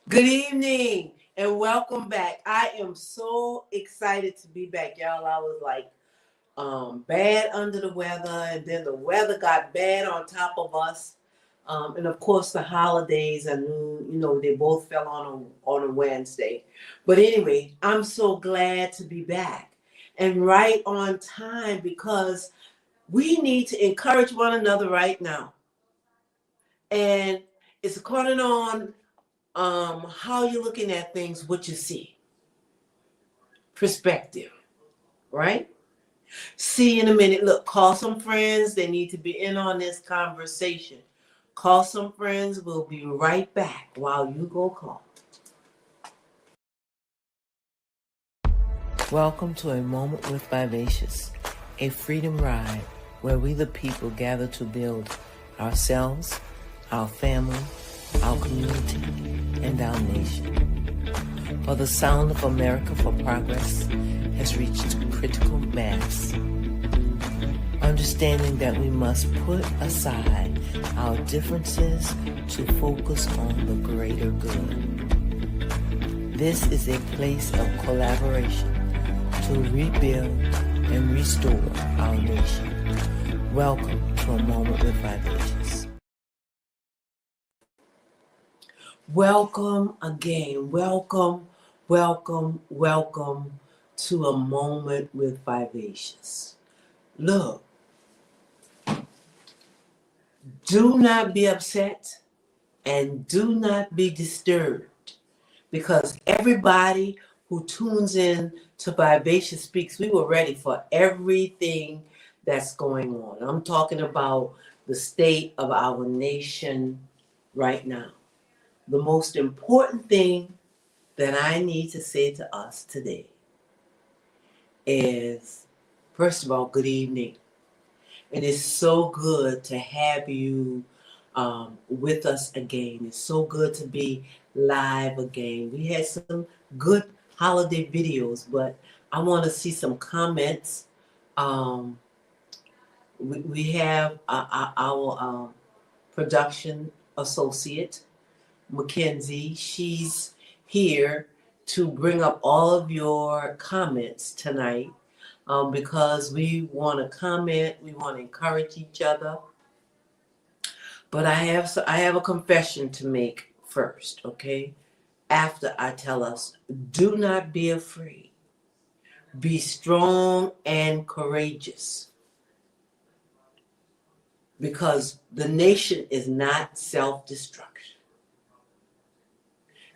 Good evening and welcome back. I am so excited to be back, y'all. I was like bad under the weather, and then the weather got bad on top of us. And of course the holidays, I knew, they both fell on a Wednesday. But anyway, I'm so glad to be back and right on time because we need to encourage one another right now. And it's according on how you're looking at things, what you see, perspective, right? See in a minute. Look, call some friends. They need to be in on this conversation. Call some friends. We'll be right back while you go call. Welcome to A Moment with Vivacious, a freedom ride where we the people gather to build ourselves, our family, our community, and our nation. For the sound of America for Progress has reached critical mass. Understanding that we must put aside our differences to focus on the greater good. This is a place of collaboration to rebuild and restore our nation. Welcome to A Moment with Vivacious. Welcome again. Welcome to A Moment with Vivacious. Look, do not be upset and do not be disturbed because everybody who tunes in to Vivacious Speaks, we were ready for everything that's going on. I'm talking about the state of our nation right now. The most important thing that I need to say to us today is, first of all, good evening. It is so good to have you with us again. It's so good to be live again. We had some good holiday videos, but I want to see some comments. We have our production associate, Mackenzie. She's here to bring up all of your comments tonight because we want to comment, we want to encourage each other. But I have a confession to make first, okay? After I tell us, do not be afraid. Be strong and courageous. Because the nation is not self-destruction.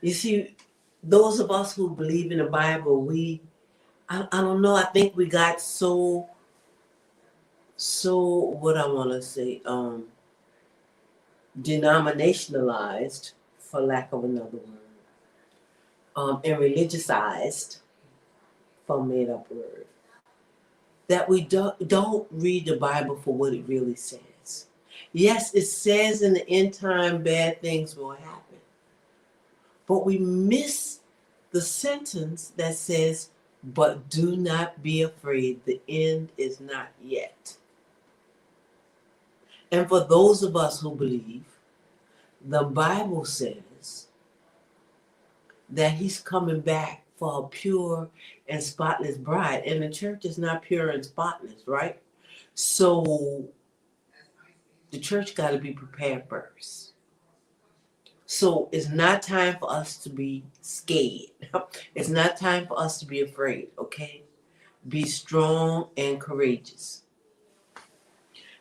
You see, those of us who believe in the Bible, I don't know, I think we got so what I want to say, denominationalized, for lack of another word, and religiousized, for a made-up word, that we don't read the Bible for what it really says. Yes, it says in the end time bad things will happen, but we miss the sentence that says, but do not be afraid, the end is not yet. And for those of us who believe, the Bible says that he's coming back for a pure and spotless bride. And the church is not pure and spotless, right? So the church got to be prepared first. So it's not time for us to be scared. It's not time for us to be afraid, okay? Be strong and courageous.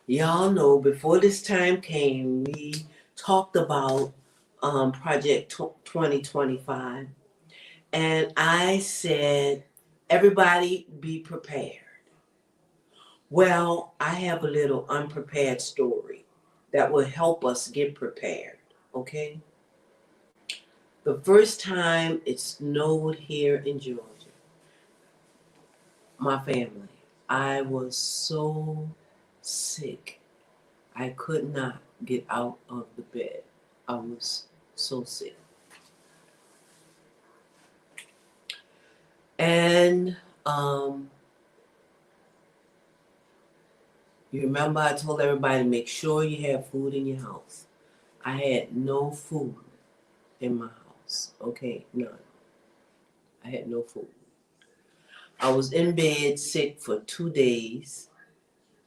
Y'all know before this time came, we talked about Project 2025. And I said, everybody be prepared. Well, I have a little unprepared story that will help us get prepared, okay? The first time it snowed here in Georgia, my family, I was so sick. I could not get out of the bed. I was so sick. And you remember I told everybody to make sure you have food in your house. I had no food in my house. house. Okay, none. I had no food. I was in bed sick for 2 days,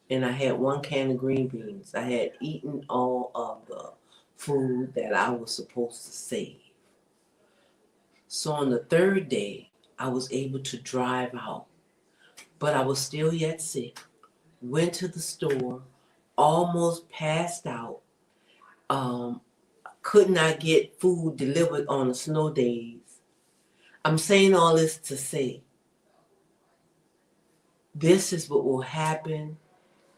and I had 1 can of green beans. I had eaten all of the food that I was supposed to save. So on the 3rd day, I was able to drive out, but I was still yet sick. Went to the store, almost passed out. Um, could not get food delivered on the snow days. I'm saying all this to say, this is what will happen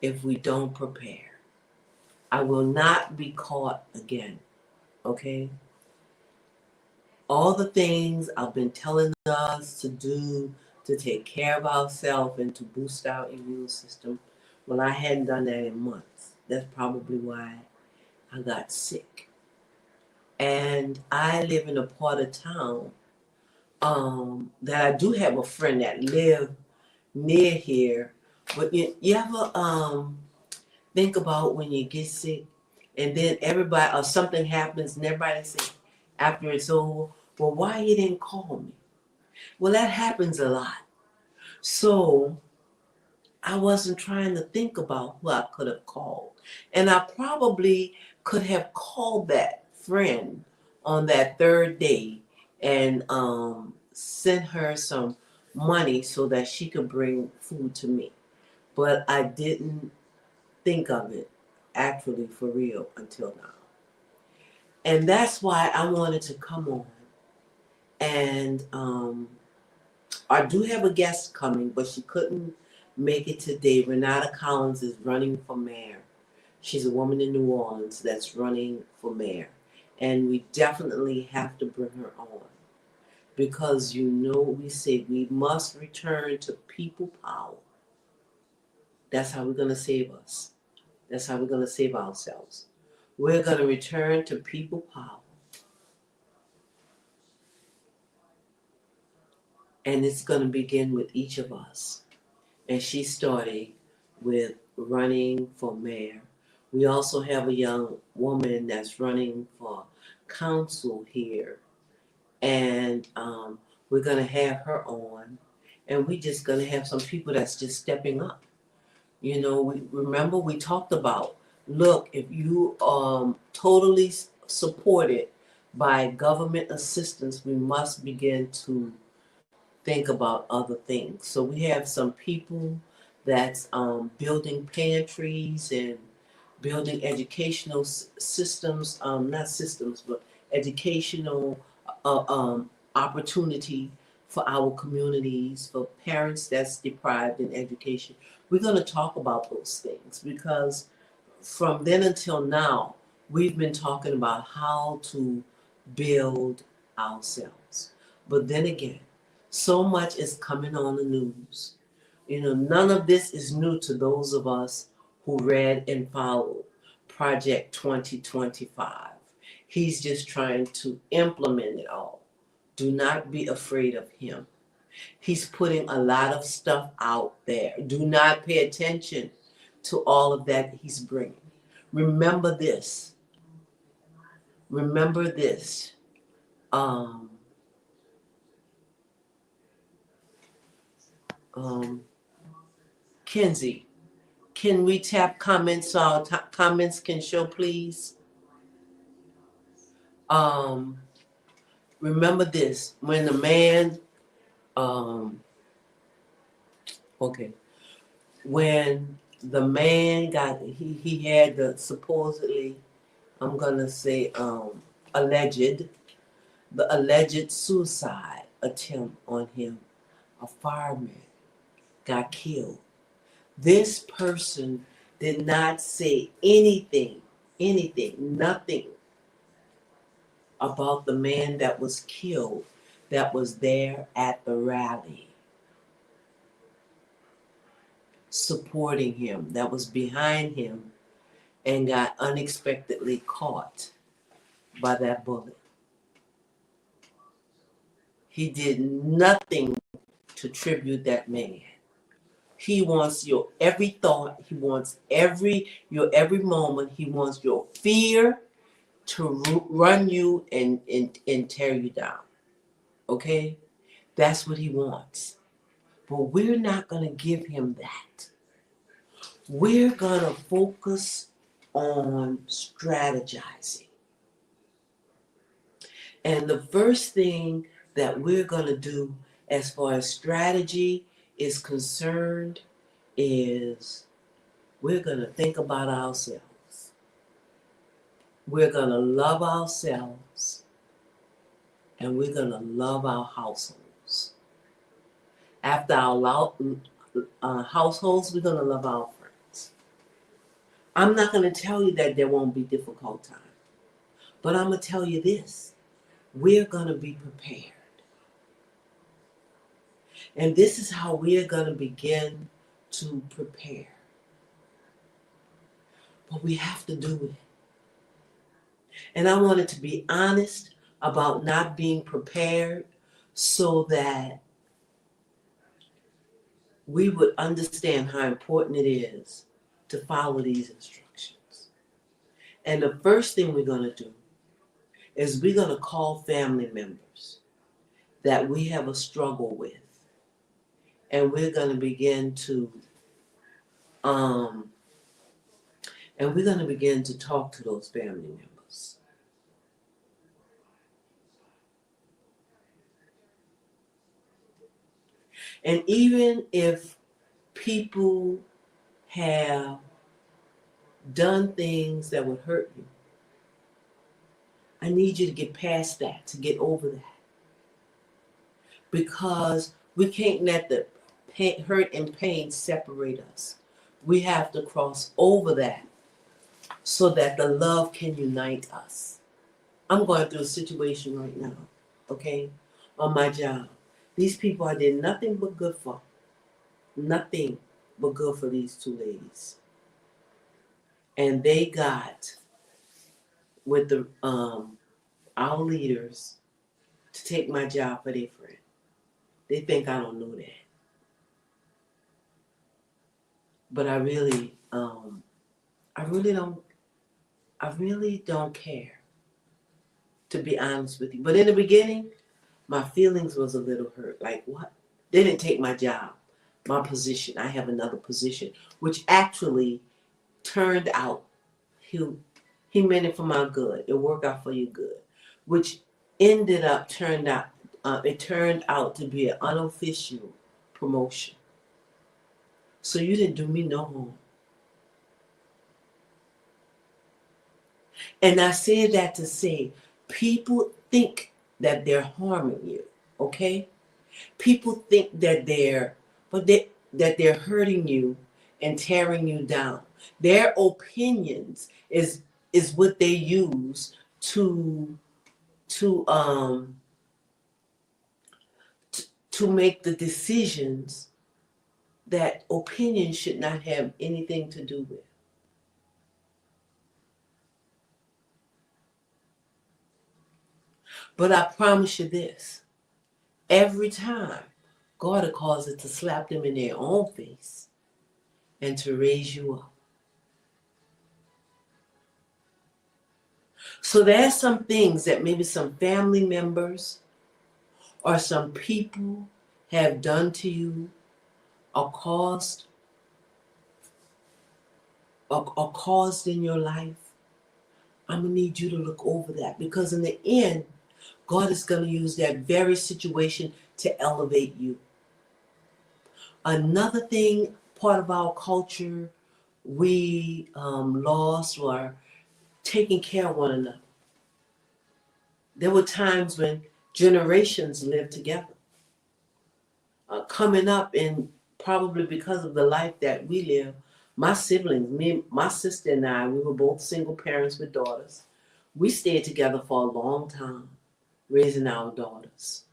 if we don't prepare. I will not be caught again, okay? All the things I've been telling us to do to take care of ourselves and to boost our immune system, well, I hadn't done that in months. That's probably why I got sick. And I live in a part of town that I do have a friend that live near here. But you ever think about when you get sick and then everybody or something happens and everybody say after it's over, well, why you didn't call me? Well, that happens a lot. So I wasn't trying to think about who I could have called. And I probably could have called that friend on that 3rd day and sent her some money so that she could bring food to me. But I didn't think of it actually for real until now. And that's why I wanted to come on. And I do have a guest coming, but she couldn't make it today. Renata Collins is running for mayor. She's a woman in New Orleans that's running for mayor. And we definitely have to bring her on. Because we say we must return to people power. That's how we're going to save us. That's how we're going to save ourselves. We're going to return to people power. And it's going to begin with each of us. And she started with running for mayor. We also have a young woman that's running for council here. And we're going to have her on. And we're just going to have some people that's just stepping up. We talked about, look, if you totally supported by government assistance, we must begin to think about other things. So we have some people that's building pantries and building educational systems, not systems, but educational opportunity for our communities, for parents that's deprived in education. We're going to talk about those things because from then until now, we've been talking about how to build ourselves. But then again, so much is coming on the news. None of this is new to those of us who read and followed Project 2025. He's just trying to implement it all. Do not be afraid of him. He's putting a lot of stuff out there. Do not pay attention to all of that he's bringing. Remember this. Remember this. Kenzie, can we tap comments so our comments can show, please? Remember this. When the man, when the man he had the supposedly, I'm gonna say, alleged suicide attempt on him. A fireman got killed. This person did not say anything, nothing about the man that was killed that was there at the rally, supporting him, that was behind him and got unexpectedly caught by that bullet. He did nothing to tribute that man. He wants your every thought. He wants your every moment. He wants your fear. to run you and tear you down. Okay? That's what he wants. But we're not going to give him that. We're going to focus on strategizing. And the first thing that we're going to do as far as strategy is concerned is we're going to think about ourselves. We're going to love ourselves and we're going to love our households. After our households, we're going to love our friends. I'm not going to tell you that there won't be difficult times, but I'm going to tell you this. We're going to be prepared. And this is how we're going to begin to prepare. But we have to do it. And I wanted to be honest about not being prepared so that we would understand how important it is to follow these instructions. And the first thing we're going to do is we're going to call family members that we have a struggle with. And we're going to begin to talk to those family members. And even if people have done things that would hurt you, I need you to get past that, to get over that. Because we can't let the hurt and pain separate us. We have to cross over that so that the love can unite us. I'm going through a situation right now, okay, on my job. These people I did nothing but good for. Nothing but good for these two ladies. And they got with the our leaders to take my job for their friend. They think I don't know that. But I really don't care, to be honest with you. But in the beginning, my feelings was a little hurt. Like, what? They didn't take my job, my position. I have another position, which actually turned out, he meant it for my good. It worked out for your good, which turned out to be an unofficial promotion. So you didn't do me no harm. And I say that to say, people think that they're harming you, okay? People think that they're hurting you and tearing you down. Their opinions is what they use to make the decisions that opinions should not have anything to do with. But I promise you this, every time God will cause it to slap them in their own face and to raise you up. So there's some things that maybe some family members or some people have done to you or caused in your life. I'm going to need you to look over that, because in the end, God is going to use that very situation to elevate you. Another thing, part of our culture, we lost or taking care of one another. There were times when generations lived together. Coming up, and probably because of the life that we live, my siblings, my sister and I, we were both single parents with daughters. We stayed together for a long time, raising our daughters.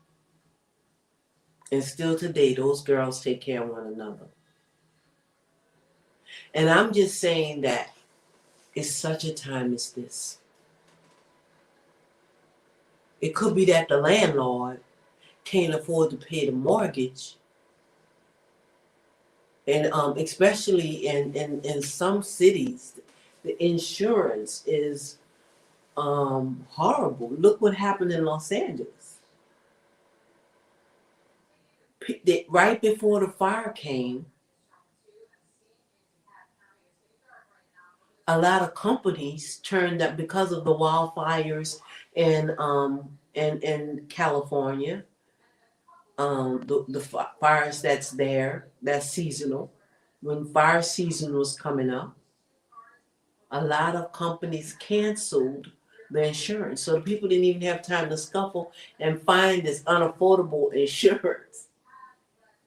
And still today, those girls take care of one another. And I'm just saying that it's such a time as this. It could be that the landlord can't afford to pay the mortgage. And especially in some cities, the insurance is horrible. Look what happened in Los Angeles. Right before the fire came, a lot of companies turned up because of the wildfires in California. The fires that's seasonal. When fire season was coming up, a lot of companies canceled the insurance. So the people didn't even have time to scuffle and find this unaffordable insurance.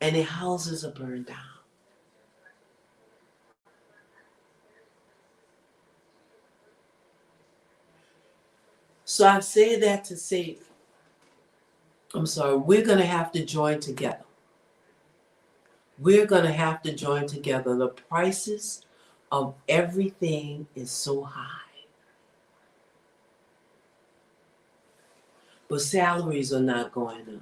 And their houses are burned down. So I say that to say, we're going to have to join together. We're going to have to join together. The prices of everything is so high. But salaries are not going up.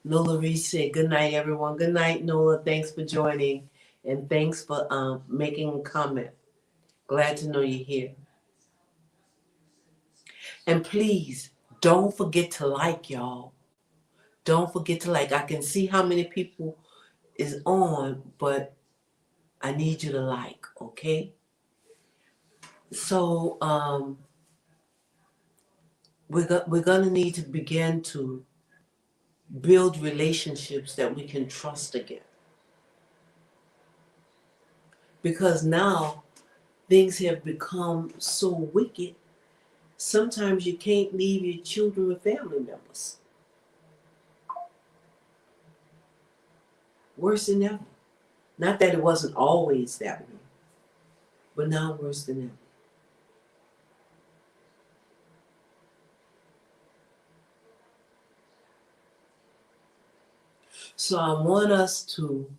Nola Reese said, good night, everyone. Good night, Nola. Thanks for joining. And thanks for making a comment. Glad to know you're here. And please, don't forget to like, y'all. Don't forget to like. I can see how many people is on, but I need you to like, okay? So we're gonna need to begin to build relationships that we can trust again. Because now things have become so wicked, sometimes you can't leave your children with family members. Worse than ever. Not that it wasn't always that way, but now worse than ever. So I want us to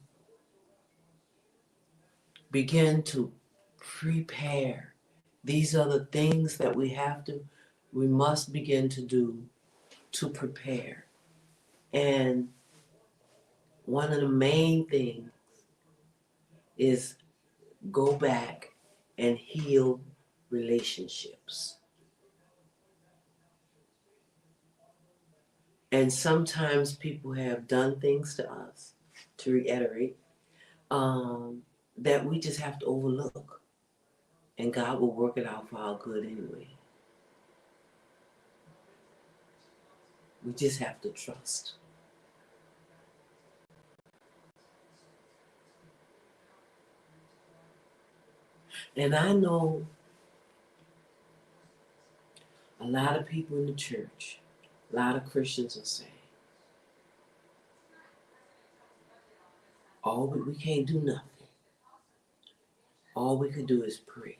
begin to prepare. These are the things that we must begin to do to prepare. And one of the main things is go back and heal relationships. And sometimes people have done things to us, to reiterate, that we just have to overlook. And God will work it out for our good anyway. We just have to trust. And I know a lot of people in the church, a lot of Christians are saying, we can't do nothing. All we could do is pray.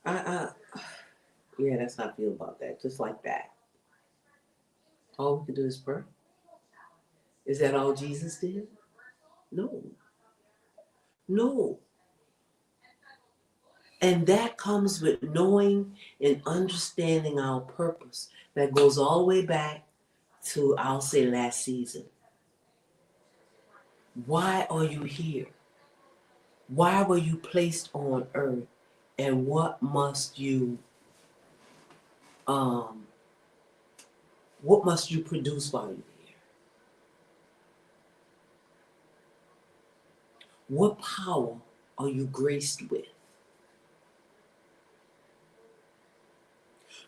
Yeah, that's how I feel about that. Just like that. All we could do is pray. Is that all Jesus did? No. No. And that comes with knowing and understanding our purpose. That goes all the way back to, I'll say, last season. Why are you here? Why were you placed on earth? And what must you produce while you're here? What power are you graced with?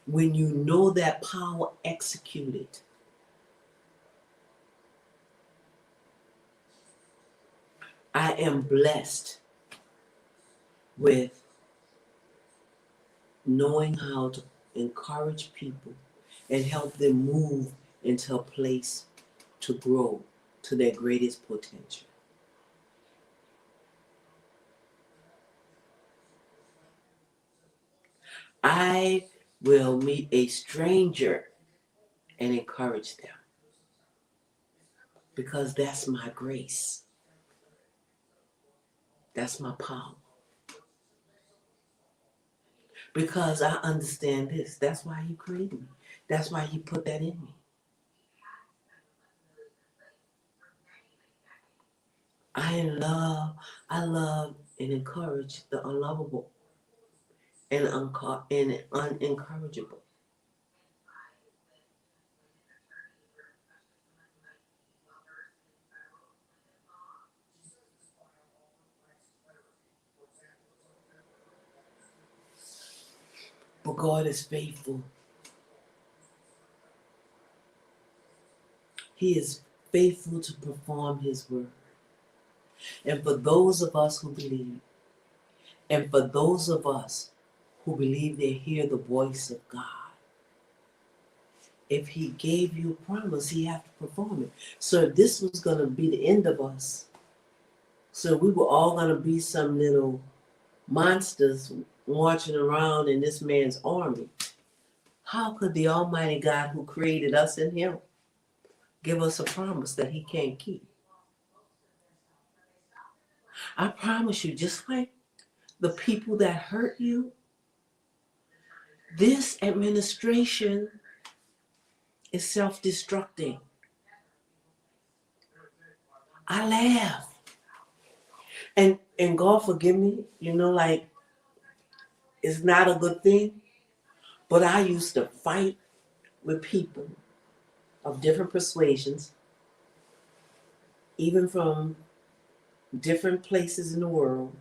When you know that power executed, I am blessed with knowing how to encourage people and help them move into a place to grow to their greatest potential. I will meet a stranger and encourage them because that's my grace. That's my power. Because I understand this. That's why he created me. That's why he put that in me. I love and encourage the unlovable and unencourageable. But God is faithful. He is faithful to perform his word. And for those of us who believe, and for those of us who believe they hear the voice of God, if he gave you a promise, he has to perform it. So if this was going to be the end of us, so we were all going to be some little monsters marching around in this man's army, how could the Almighty God who created us in him give us a promise that he can't keep? I promise you, just like the people that hurt you, this administration is self-destructing. I laugh. And God forgive me, like it's not a good thing, but I used to fight with people of different persuasions, even from different places in the world,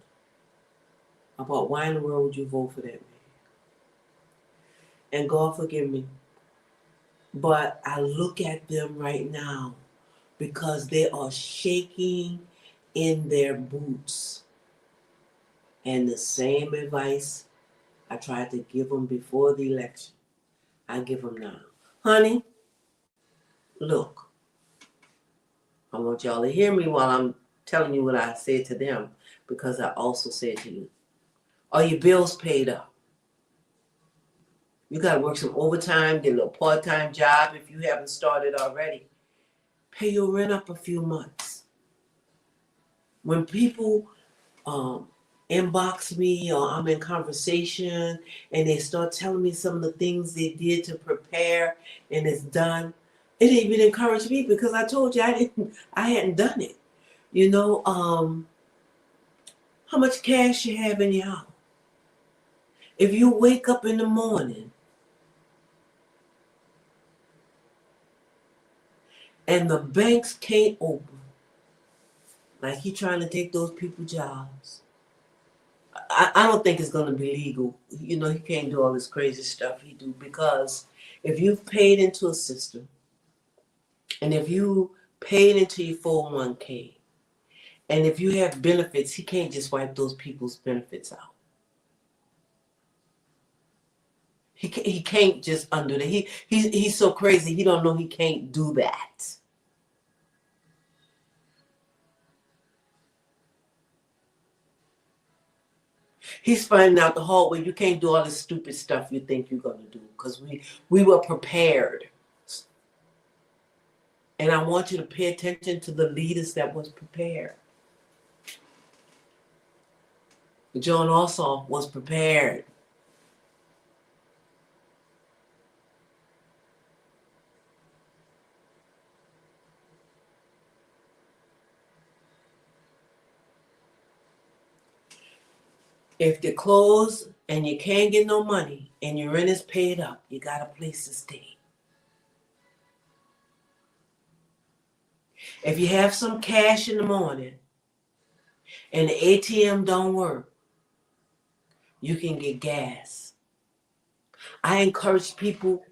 about why in the world would you vote for that man? And God forgive me, but I look at them right now because they are shaking in their boots. And the same advice I tried to give them before the election, I give them now. Honey, look, I want y'all to hear me while I'm telling you what I said to them, because I also said to you, are your bills paid up? You got to work some overtime, get a little part-time job if you haven't started already. Pay your rent up a few months. When people inbox me or I'm in conversation and they start telling me some of the things they did to prepare and it's done, it even encouraged me because I told you I hadn't done it. How much cash you have in your house? If you wake up in the morning and the banks can't open, like he trying to take those people jobs, I don't think it's going to be legal. He can't do all this crazy stuff he do, because if you've paid into a system and if you paid into your 401k and if you have benefits, he can't just wipe those people's benefits out. He can't just undo that. He's so crazy. He don't know he can't do that. He's finding out the hard way. You can't do all this stupid stuff you think you're gonna do, because we were prepared. And I want you to pay attention to the leaders that was prepared. John Ossoff was prepared. If they're closed and you can't get no money and your rent is paid up, you got a place to stay. If you have some cash in the morning and the ATM don't work, you can get gas. I encourage people,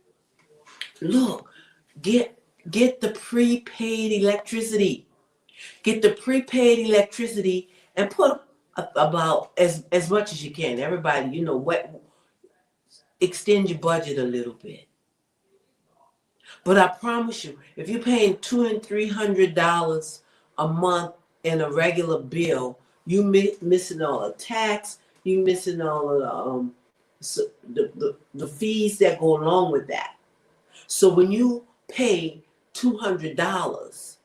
look, get the prepaid electricity. Get the prepaid electricity and put about as much as you can. Everybody, extend your budget a little bit. But I promise you, if you're paying $200 and $300 a month in a regular bill, you missing all the tax. You missing all of the fees that go along with that. So when you pay $200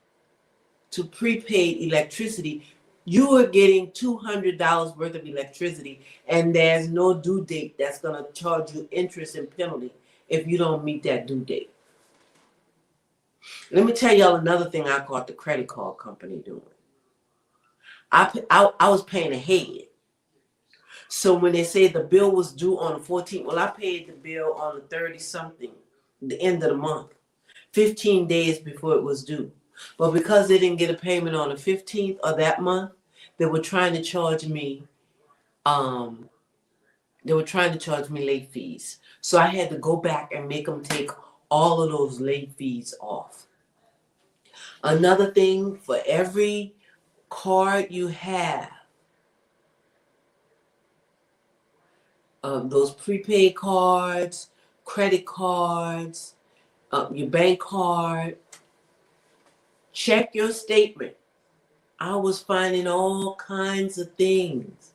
to prepaid electricity, you are getting $200 worth of electricity, and there's no due date that's going to charge you interest and penalty if you don't meet that due date. Let me tell y'all another thing I caught the credit card company doing. I was paying ahead. So when they say the bill was due on the 14th, well, I paid the bill on the 30 something, the end of the month, 15 days before it was due. But because they didn't get a payment on the 15th of that month, they were trying to charge me um late fees. So I had to go back and make them take all of those late fees off. Another thing, for every card you have, those prepaid cards, credit cards, your bank card, check your statement. I was finding all kinds of things.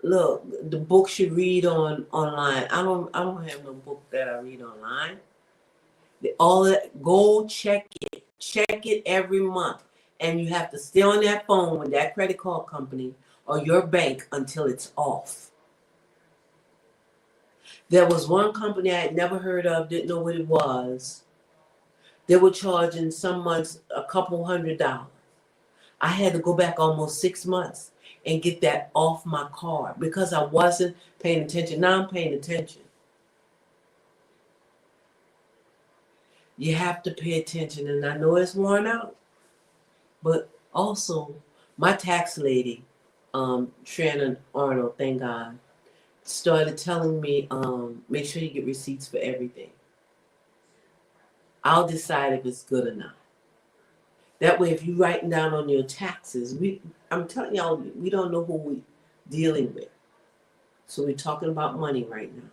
Look, the books you read online. I don't have no book that I read online. All that, go check it. Check it every month. And you have to stay on that phone with that credit card company or your bank until it's off. There was one company I had never heard of, didn't know what it was. They were charging some months a couple $100. I had to go back almost 6 months and get that off my card because I wasn't paying attention. Now I'm paying attention. You have to pay attention, and I know it's worn out. But also, my tax lady, Shannon Arnold, thank God, started telling me, make sure you get receipts for everything. I'll decide if it's good or not. That way, if you're writing down on your taxes, I'm telling y'all, we don't know who we're dealing with. So we're talking about money right now.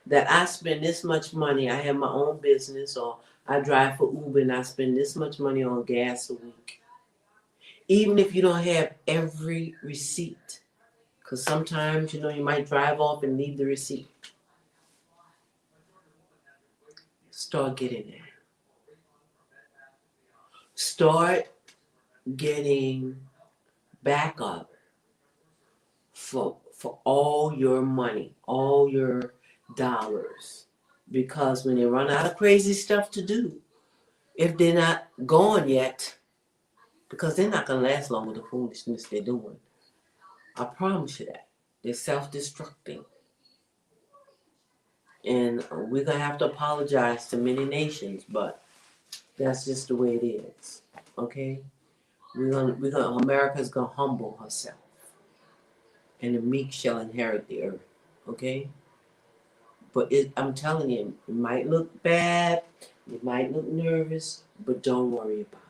That I spend this much money, I have my own business, or I drive for Uber and I spend this much money on gas a week. Even if you don't have every receipt, because sometimes, you might drive off and leave the receipt. Start getting that. Start getting backup for all your money, all your dollars. Because when they run out of crazy stuff to do, if they're not gone yet, because they're not going to last long with the foolishness they're doing. I promise you that. They're self-destructing. And we're going to have to apologize to many nations, but that's just the way it is. Okay? America's going to humble herself. And the meek shall inherit the earth. Okay? But I'm telling you, it might look bad, you might look nervous, but don't worry about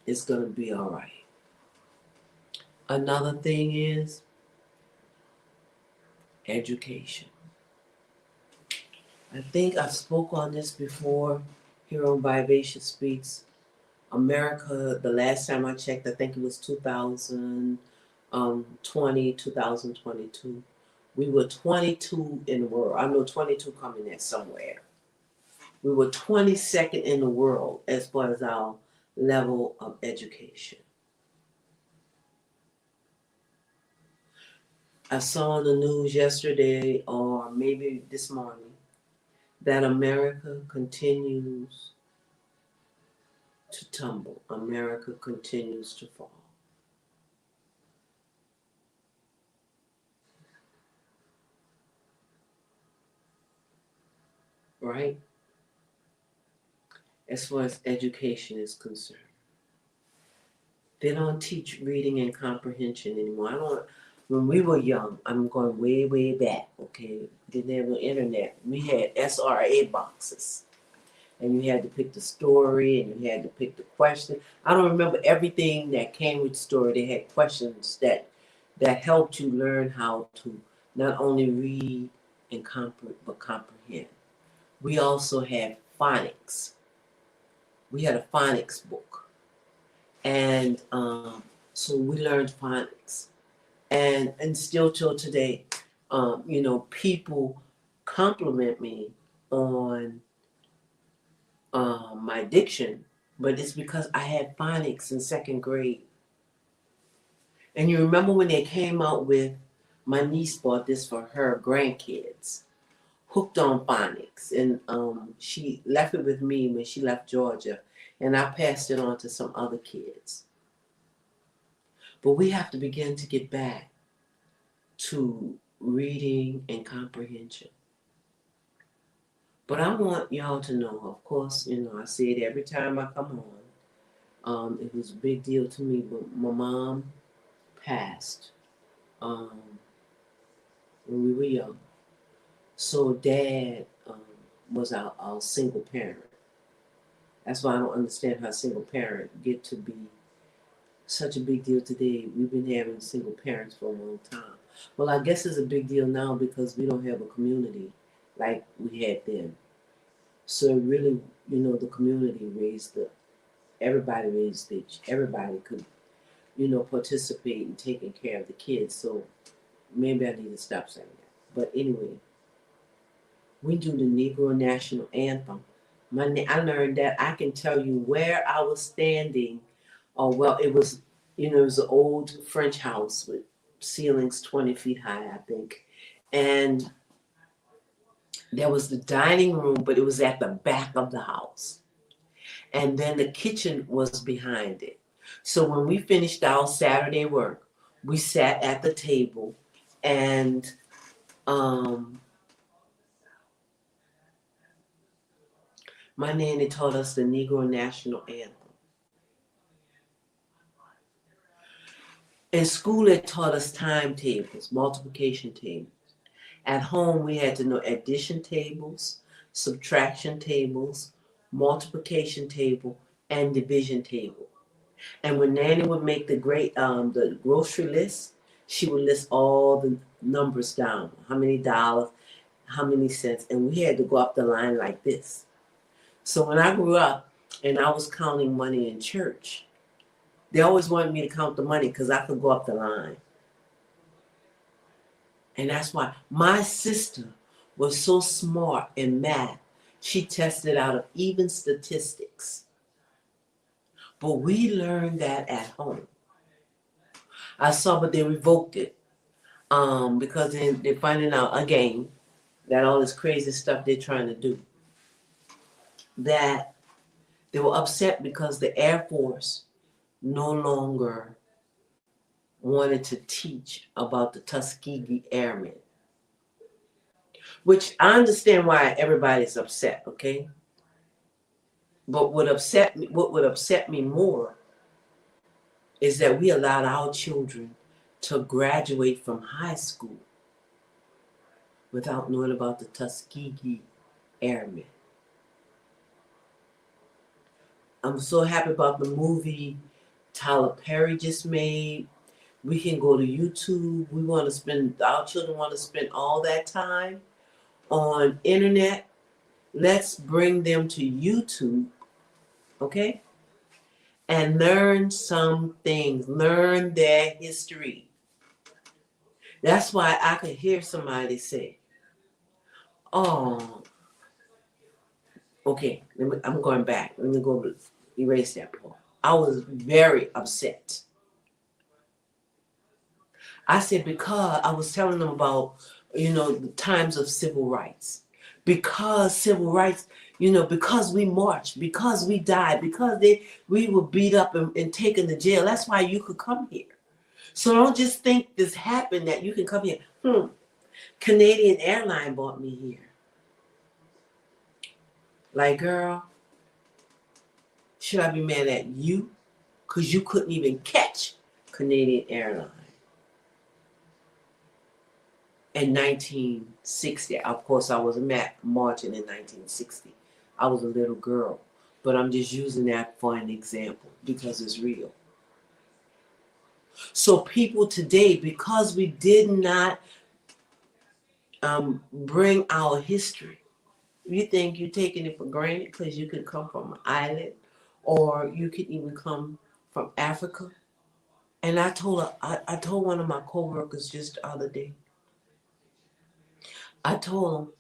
it. It's going to be all right. Another thing is education. I think I spoke on this before here on Vivacious Speaks. America, the last time I checked, I think it was 2020, 2022. We were 22 in the world. I know 22 coming there somewhere. We were 22nd in the world as far as our level of education. I saw on the news yesterday or maybe this morning that America continues to tumble. America continues to fall. Right? As far as education is concerned. They don't teach reading and comprehension anymore. When we were young, I'm going way, way back, okay? Didn't have no internet. We had SRA boxes. And you had to pick the story and you had to pick the question. I don't remember everything that came with the story. They had questions that helped you learn how to not only read and comprehend. We also had phonics. We had a phonics book. And so we learned phonics. And still till today, people compliment me on my diction, but it's because I had phonics in second grade. And you remember when they came out with, my niece bought this for her grandkids, Hooked on Phonics. And she left it with me when she left Georgia, and I passed it on to some other kids. But we have to begin to get back to reading and comprehension. But I want y'all to know, of course, I say it every time I come on. It was a big deal to me, but my mom passed um, when we were young. So dad was our single parent. That's why I don't understand how single parent get to be such a big deal today. We've been having single parents for a long time. Well, I guess it's a big deal now because we don't have a community like we had then. So really, the community everybody raised everybody could, participate in taking care of the kids. So maybe I need to stop saying that. But anyway, we do the Negro National Anthem. I learned that I can tell you where I was standing. Oh, well, it was an old French house with ceilings 20 feet high, I think. And there was the dining room, but it was at the back of the house. And then the kitchen was behind it. So when we finished our Saturday work, we sat at the table and my nanny taught us the Negro National Anthem. In school, it taught us timetables, multiplication tables. At home, we had to know addition tables, subtraction tables, multiplication table, and division table. And when Nanny would make the grocery list, she would list all the numbers down, how many dollars, how many cents, and we had to go up the line like this. So when I grew up and I was counting money in church, they always wanted me to count the money because I could go up the line. And that's why my sister was so smart in math. She tested out of even statistics. But we learned that at home. I saw, but they revoked it because they're finding out again that all this crazy stuff they're trying to do. That they were upset because the Air Force no longer wanted to teach about the Tuskegee Airmen. Which I understand why everybody's upset, okay? But what would upset me more is that we allowed our children to graduate from high school without knowing about the Tuskegee Airmen. I'm so happy about the movie Tyler Perry just made. We can go to YouTube. Our children want to spend all that time on internet. Let's bring them to YouTube, okay? And learn some things, learn their history. That's why I could hear somebody say, oh, okay, I'm going back. Let me go erase that part. I was very upset. I said, because I was telling them about, the times of civil rights. Because civil rights, because we marched, because we died, because we were beat up and taken to jail. That's why you could come here. So don't just think this happened that you can come here. Canadian Airline brought me here. Like, girl, should I be mad at you? Because you couldn't even catch Canadian Airline. In 1960, of course, I wasn't marching in 1960. I was a little girl. But I'm just using that for an example because it's real. So people today, because we did not bring our history, you think you're taking it for granted because you could come from an island or you could even come from Africa. And I told one of my coworkers just the other day, I told him,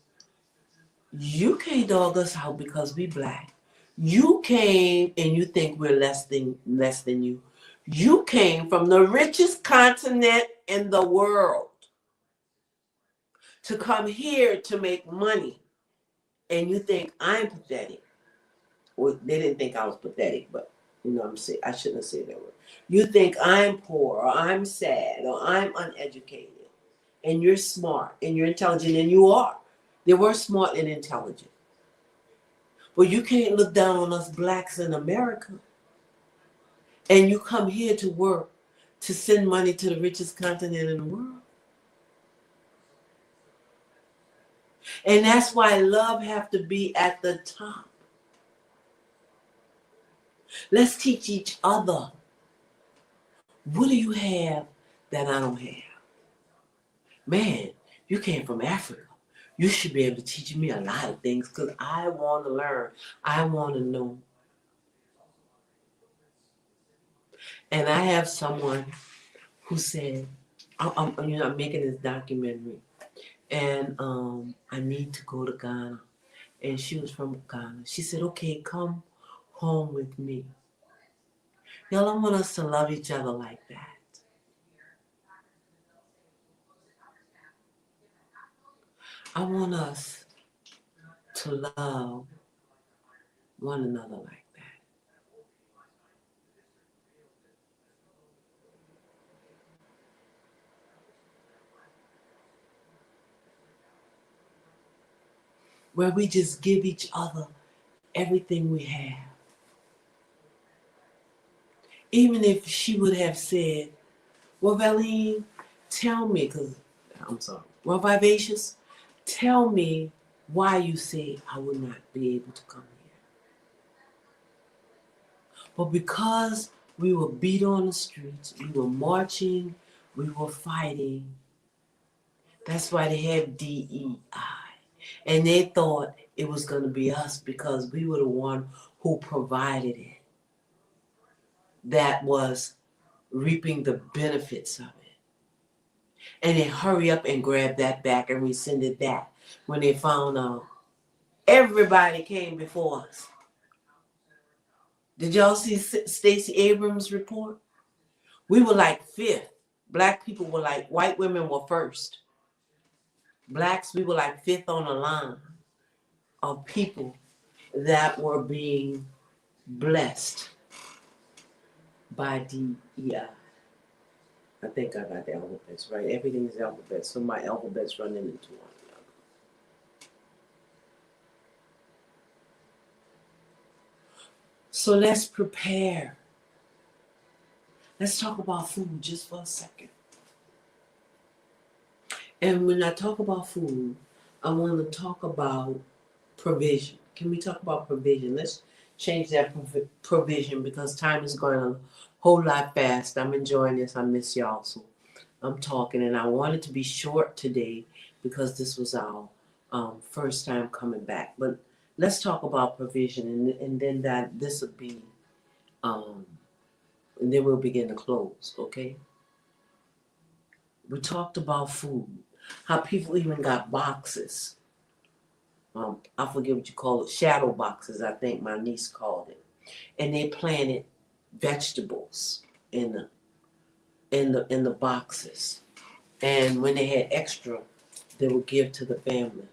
you can't dog us out because we black. You came and you think we're less than you. You came from the richest continent in the world to come here to make money. And you think I'm pathetic. Well, they didn't think I was pathetic, but You know what I'm saying? I shouldn't have said that word. You think I'm poor or I'm sad or I'm uneducated, and you're smart and you're intelligent, and you are. They were smart and intelligent. But you can't look down on us blacks in America. And you come here to work to send money to the richest continent in the world. And that's why love have to be at the top. Let's teach each other. What do you have that I don't have? Man, you came from Africa. You should be able to teach me a lot of things because I want to learn. I want to know. And I have someone who said, I'm making this documentary, and I need to go to Ghana. And she was from Ghana. She said, okay, come home with me. Y'all, I want us to love each other like that. I want us to love one another like that. Where we just give each other everything we have. Even if she would have said, well, Valine, tell me, because I'm sorry, well, Vivacious, tell me why you say I would not be able to come here. But because we were beat on the streets, we were marching, we were fighting. That's why they have DEI. And they thought it was going to be us because we were the one who provided it. That was reaping the benefits of it. And they hurry up and grab that back and rescinded that when they found out everybody came before us. Did y'all see Stacey Abrams' report? We were like fifth. Black people were like, white women were first. Blacks, we were like fifth on the line of people that were being blessed by DEI. I think I got the alphabets right. Everything is alphabets, so my alphabets running into one another. So let's prepare. Let's talk about food just for a second. And when I talk about food, I want to talk about provision. Can we talk about provision? Let's change that provision because time is going a whole lot fast. I'm enjoying this. I miss y'all. So I'm talking, and I wanted to be short today because this was our first time coming back. But let's talk about provision, and then this will be, and then we'll begin to close, okay? We talked about food, how people even got boxes. I forget what you call it, shadow boxes, I think my niece called it. And they planted vegetables in the boxes. And when they had extra, they would give to the family.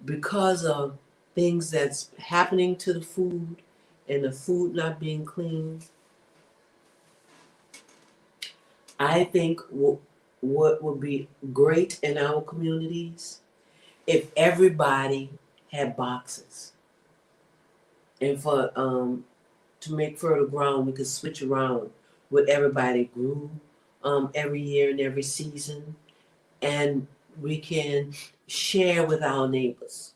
Because of things that's happening to the food and the food not being clean, I think what would be great in our communities if everybody had boxes. And for to make fertile ground, we could switch around what everybody grew every year and every season, and we can share with our neighbors.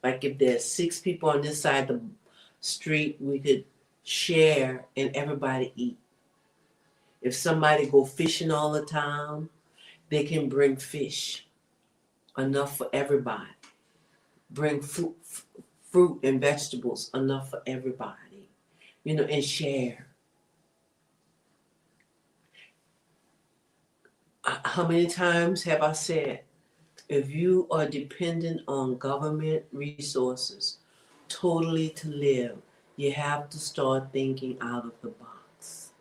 Like if there's 6 people on this side of the street, we could share and everybody eat. If somebody go fishing all the time, they can bring fish, enough for everybody. Bring fruit and vegetables, enough for everybody, and share. How many times have I said, if you are dependent on government resources totally to live, you have to start thinking out of the box.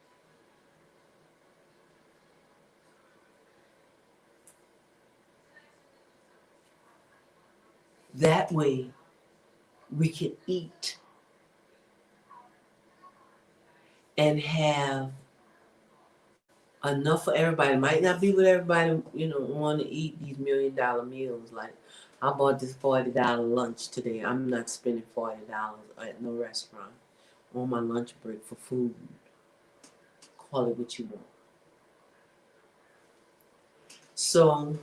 That way, we can eat and have enough for everybody. Might not be what everybody, want to eat these $1 million meals. Like, I bought this $40 lunch today. I'm not spending $40 at no restaurant on my lunch break for food. Call it what you want. So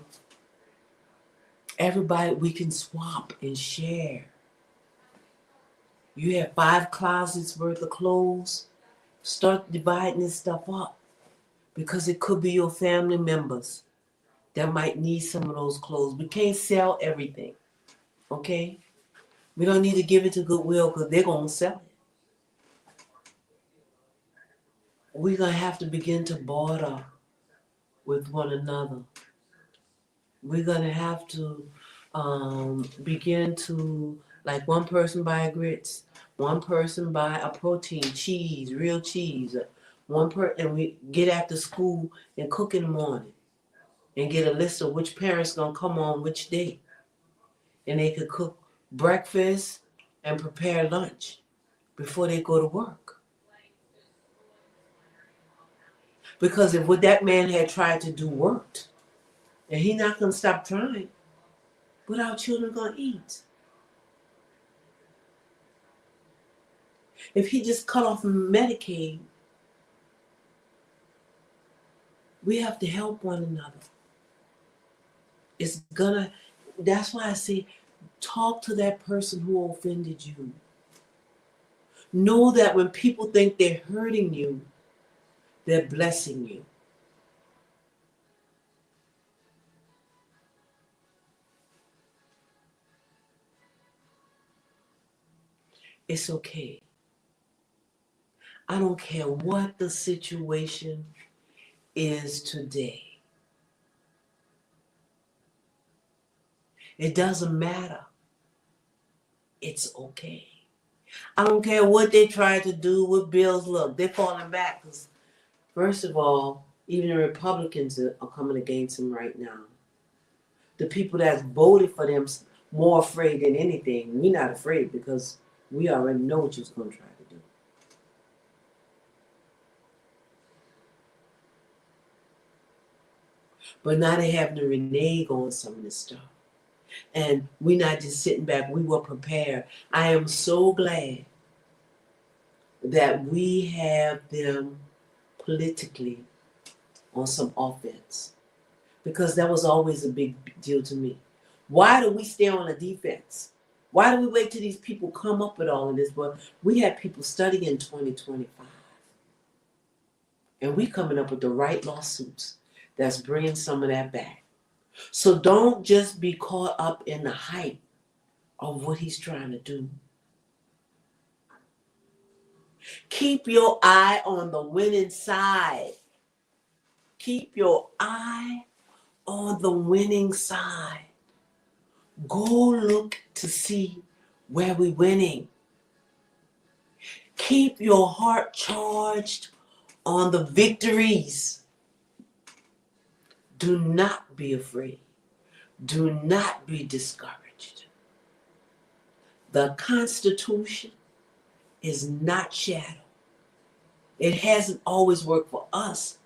everybody, we can swap and share. You have 5 closets worth of clothes. Start dividing this stuff up, because it could be your family members that might need some of those clothes. We can't sell everything, okay? We don't need to give it to Goodwill, because they're going to sell it. We're going to have to begin to barter with one another. We're going to have to begin to, like, one person buy grits, one person buy a protein, cheese, real cheese. And we get after school and cook in the morning and get a list of which parents going to come on which day. And they could cook breakfast and prepare lunch before they go to work. Because if what that man had tried to do worked, and he's not going to stop trying, what our children going to eat? If he just cut off Medicaid, we have to help one another. That's why I say, talk to that person who offended you. Know that when people think they're hurting you, they're blessing you. It's okay. I don't care what the situation is today. It doesn't matter. It's okay. I don't care what they try to do with bills. Look, they're falling back because, first of all, even the Republicans are coming against them right now. The people that voted for them more afraid than anything. We're not afraid because we already know what you're going to try to do. But now they have to renege on some of this stuff. And we're not just sitting back. We were prepared. I am so glad that we have them politically on some offense, because that was always a big deal to me. Why do we stay on the defense? Why do we wait till these people come up with all of this? Well, we had people studying in 2025, and we coming up with the right lawsuits that's bringing some of that back. So don't just be caught up in the hype of what he's trying to do. Keep your eye on the winning side. Keep your eye on the winning side. Go look to see where we're winning. Keep your heart charged on the victories. Do not be afraid. Do not be discouraged. The Constitution is not shadow. It hasn't always worked for us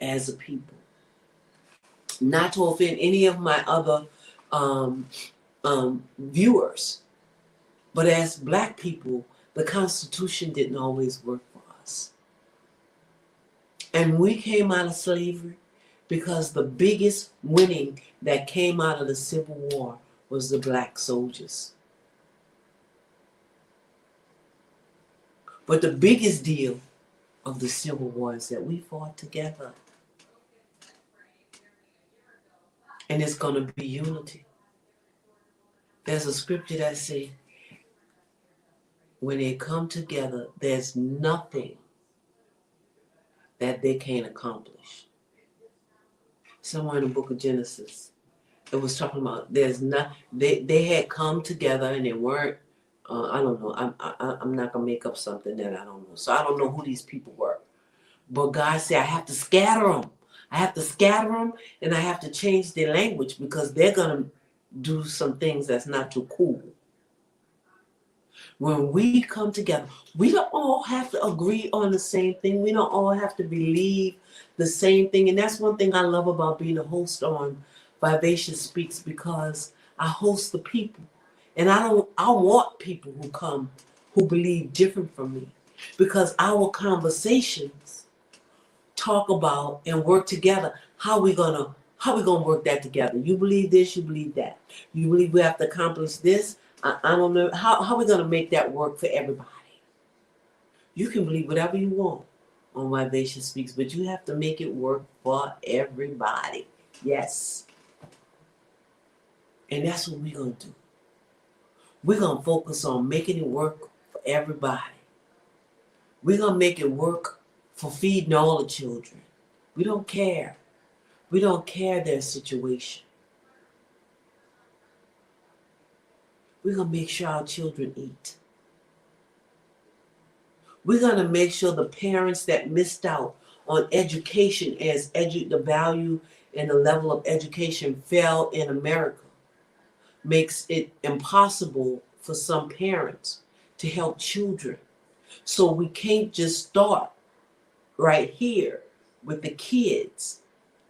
as a people. Not to offend any of my other viewers, but as Black people, the Constitution didn't always work for us. And we came out of slavery because the biggest winning that came out of the Civil War was the Black soldiers. But the biggest deal of the Civil War is that we fought together. And it's going to be unity. There's a scripture that says, when they come together, there's nothing that they can't accomplish. Somewhere in the book of Genesis, it was talking about they had come together and they weren't, I don't know, I'm not going to make up something that I don't know. So I don't know who these people were. But God said, I have to scatter them. I have to scatter them, and I have to change their language because they're going to do some things that's not too cool. When we come together, we don't all have to agree on the same thing. We don't all have to believe the same thing. And that's one thing I love about being a host on Vivacious Speaks, because I host the people. And I want people who come who believe different from me, because our conversations talk about and work together. How we gonna work that together? You believe this, you believe that. You believe we have to accomplish this. I don't know how we gonna make that work for everybody. You can believe whatever you want on Vivacious Speaks, but you have to make it work for everybody. Yes. And that's what we're gonna do. We're gonna focus on making it work for everybody. We're gonna make it work for feeding all the children. We don't care. We don't care their situation. We're going to make sure our children eat. We're going to make sure the parents that missed out on education, as the value and the level of education fell in America, makes it impossible for some parents to help children. So we can't just start right here with the kids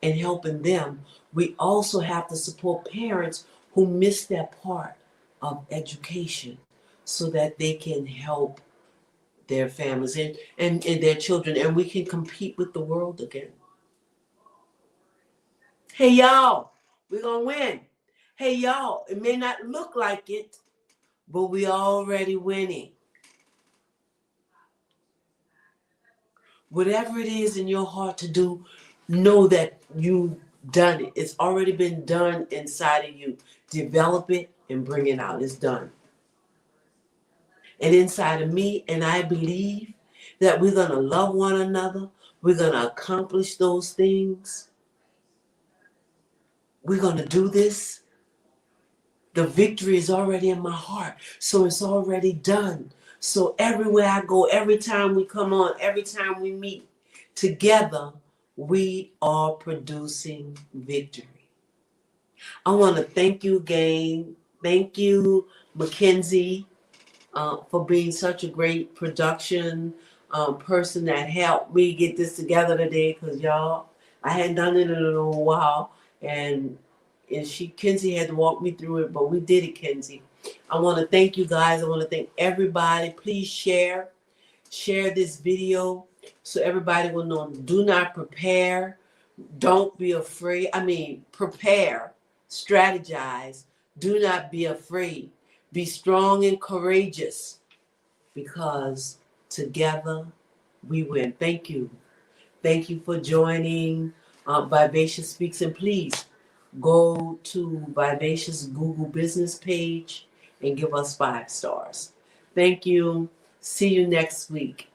and helping them. We also have to support parents who miss that part of education so that they can help their families and their children, and we can compete with the world again. Hey y'all, we're gonna win. Hey y'all, it may not look like it, but we already winning. Whatever it is in your heart to do, know that you've done it. It's already been done inside of you. Develop it and bring it out. It's done. And inside of me, and I believe that we're going to love one another. We're going to accomplish those things. We're going to do this. The victory is already in my heart. So it's already done. So everywhere I go, every time we come on, every time we meet together, we are producing victory. I want to thank you again. Thank you, Mackenzie, for being such a great production person that helped me get this together today. Because y'all, I hadn't done it in a little while, and Kenzie had to walk me through it, but we did it, Kenzie. I want to thank you guys. I want to thank everybody. Please share this video so everybody will know. Do not prepare. Don't be afraid. Prepare, strategize. Do not be afraid. Be strong and courageous, because together we win. Thank you. Thank you for joining Vivacious Speaks. And please go to Vivacious Google business page and give us 5 stars. Thank you. See you next week.